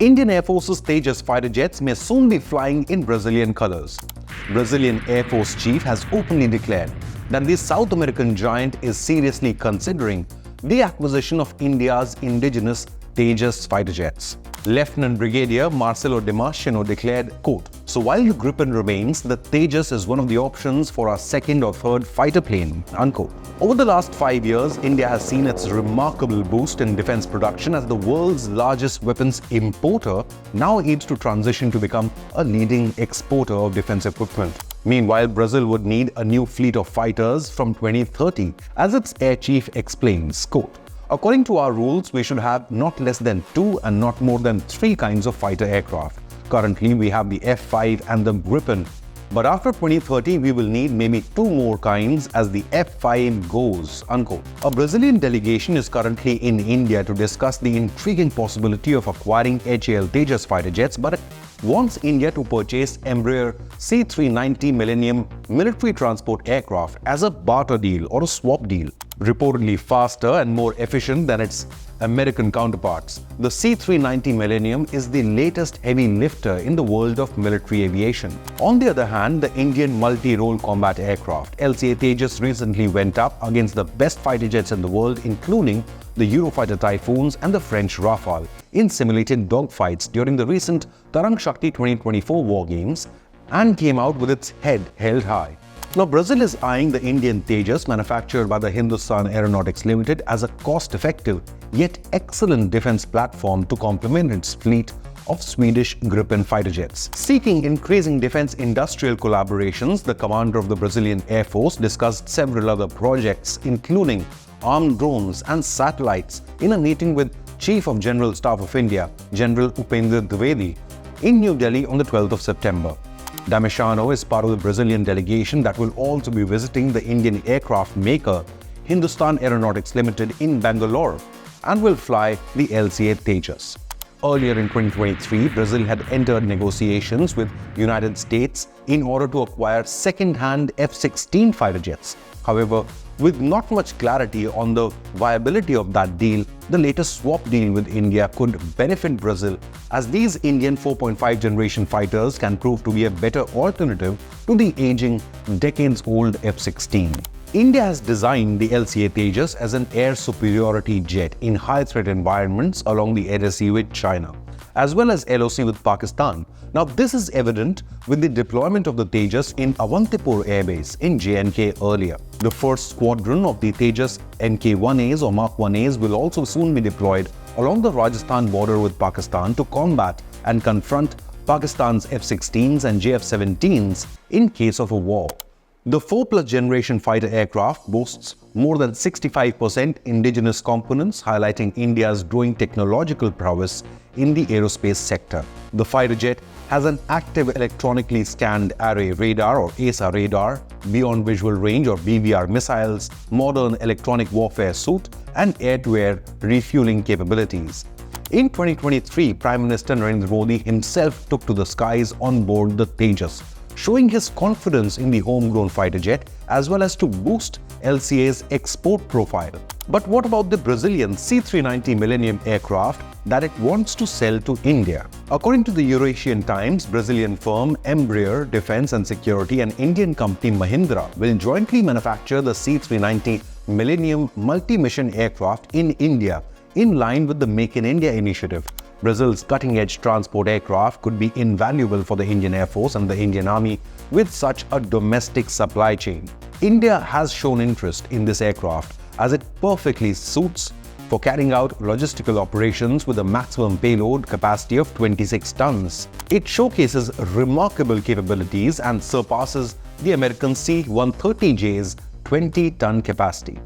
Indian Air Force's Tejas fighter jets may soon be flying in Brazilian colors. Brazilian Air Force chief has openly declared that the South American giant is seriously considering the acquisition of India's indigenous Tejas fighter jets. Lieutenant Brigadier Marcelo Damasceno declared, quote, "So while the Gripen remains, the Tejas is one of the options for our second or third fighter plane," unquote. Over the last 5 years, India has seen its remarkable boost in defense production as the world's largest weapons importer now aims to transition to become a leading exporter of defense equipment. Meanwhile, Brazil would need a new fleet of fighters from 2030, as its air chief explains, quote, "According to our rules, we should have not less than 2 and not more than 3 kinds of fighter aircraft. Currently, we have the F-5 and the Gripen, but after 2030, we will need maybe 2 more kinds as the F-5 goes," unquote. A Brazilian delegation is currently in India to discuss the intriguing possibility of acquiring HAL Tejas fighter jets, but it wants India to purchase Embraer C-390 Millennium Military transport aircraft as a barter deal or a swap deal. Reportedly faster and more efficient than its American counterparts, the C-390 Millennium is the latest heavy lifter in the world of military aviation. On the other hand, the Indian multi-role combat aircraft LCA Tejas recently went up against the best fighter jets in the world, including the Eurofighter Typhoons and the French Rafale, in simulated dogfights during the recent Tarang Shakti 2024 war games, and came out with its head held high. Now, Brazil is eyeing the Indian Tejas manufactured by the Hindustan Aeronautics Limited as a cost-effective yet excellent defense platform to complement its fleet of Swedish Gripen fighter jets. Seeking increasing defense industrial collaborations, the commander of the Brazilian Air Force discussed several other projects, including armed drones and satellites, in a meeting with Chief of General Staff of India, General Upendra Dwivedi, in New Delhi on the 12th of September. Damasceno is part of the Brazilian delegation that will also be visiting the Indian aircraft maker Hindustan Aeronautics Limited in Bangalore and will fly the LCA Tejas. Earlier in 2023, Brazil had entered negotiations with United States in order to acquire second-hand F-16 fighter jets. However, with not much clarity on the viability of that deal, the latest swap deal with India could benefit Brazil, as these Indian 4.5 generation fighters can prove to be a better alternative to the aging, decades-old F-16. India has designed the LCA Tejas as an air superiority jet in high-threat environments along the Red Sea with China, as well as LOC with Pakistan. Now, this is evident with the deployment of the Tejas in Avantipur Air Base in J&K earlier. The first squadron of the Tejas Mk1As or Mark 1As will also soon be deployed along the Rajasthan border with Pakistan to combat and confront Pakistan's F-16s and JF-17s in case of a war. The 4+ generation fighter aircraft boasts more than 65% indigenous components, highlighting India's growing technological prowess in the aerospace sector. The fighter jet has an active electronically scanned array radar or ASA radar, beyond visual range or BVR missiles, modern electronic warfare suite, and air-to-air refueling capabilities. In 2023, Prime Minister Narendra Modi himself took to the skies on board the Tejas, showing his confidence in the homegrown fighter jet as well as to boost LCA's export profile. But what about the Brazilian C-390 Millennium aircraft that it wants to sell to India? According to the Eurasian Times, Brazilian firm Embraer Defense and Security and Indian company Mahindra will jointly manufacture the C-390 Millennium multi-mission aircraft in India, in line with the Make in India initiative. Brazil's cutting-edge transport aircraft could be invaluable for the Indian Air Force and the Indian Army with such a domestic supply chain. India has shown interest in this aircraft as it perfectly suits for carrying out logistical operations with a maximum payload capacity of 26 tons. It showcases remarkable capabilities and surpasses the American C-130J's 20-ton capacity.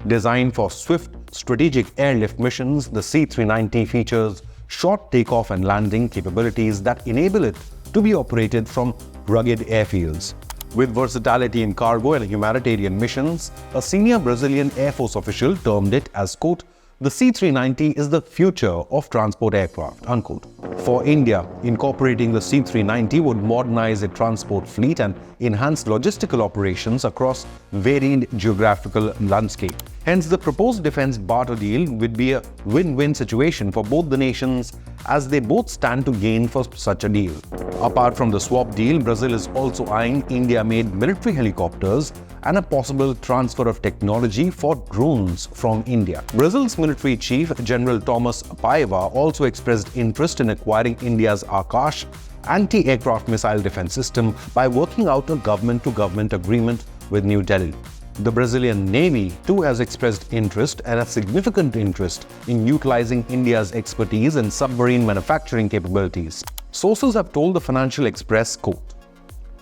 Designed for swift strategic airlift missions, the C-390 features short takeoff and landing capabilities that enable it to be operated from rugged airfields. With versatility in cargo and humanitarian missions, a senior Brazilian Air Force official termed it as, quote, The C-390 is the future of transport aircraft, unquote. For India, incorporating the C-390 would modernize its transport fleet and enhance logistical operations across varied geographical landscape. Hence, the proposed defense barter deal would be a win-win situation for both the nations, as they both stand to gain for such a deal. Apart from the swap deal, Brazil is also eyeing India-made military helicopters and a possible transfer of technology for drones from India. Brazil's military chief, General Thomas Paiva, also expressed interest in acquiring India's Akash anti-aircraft missile defense system by working out a government-to-government agreement with New Delhi. The Brazilian Navy too has expressed interest, and a significant interest, in utilizing India's expertise in submarine manufacturing capabilities. Sources have told the Financial Express, quote,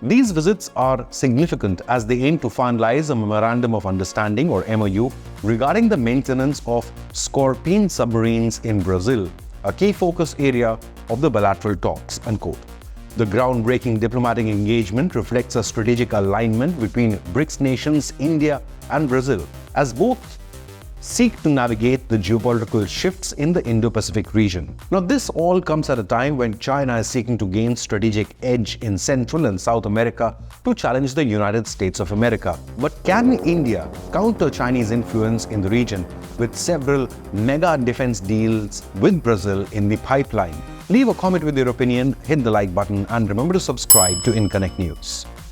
"These visits are significant as they aim to finalize a Memorandum of Understanding or MOU regarding the maintenance of Scorpene submarines in Brazil, a key focus area of the bilateral talks," unquote. The groundbreaking diplomatic engagement reflects a strategic alignment between BRICS nations, India and Brazil, as both seek to navigate the geopolitical shifts in the Indo-Pacific region. Now, this all comes at a time when China is seeking to gain strategic edge in Central and South America to challenge the United States of America. But can India counter Chinese influence in the region with several mega defense deals with Brazil in the pipeline? Leave a comment with your opinion, hit the like button, and remember to subscribe to Inconnect News.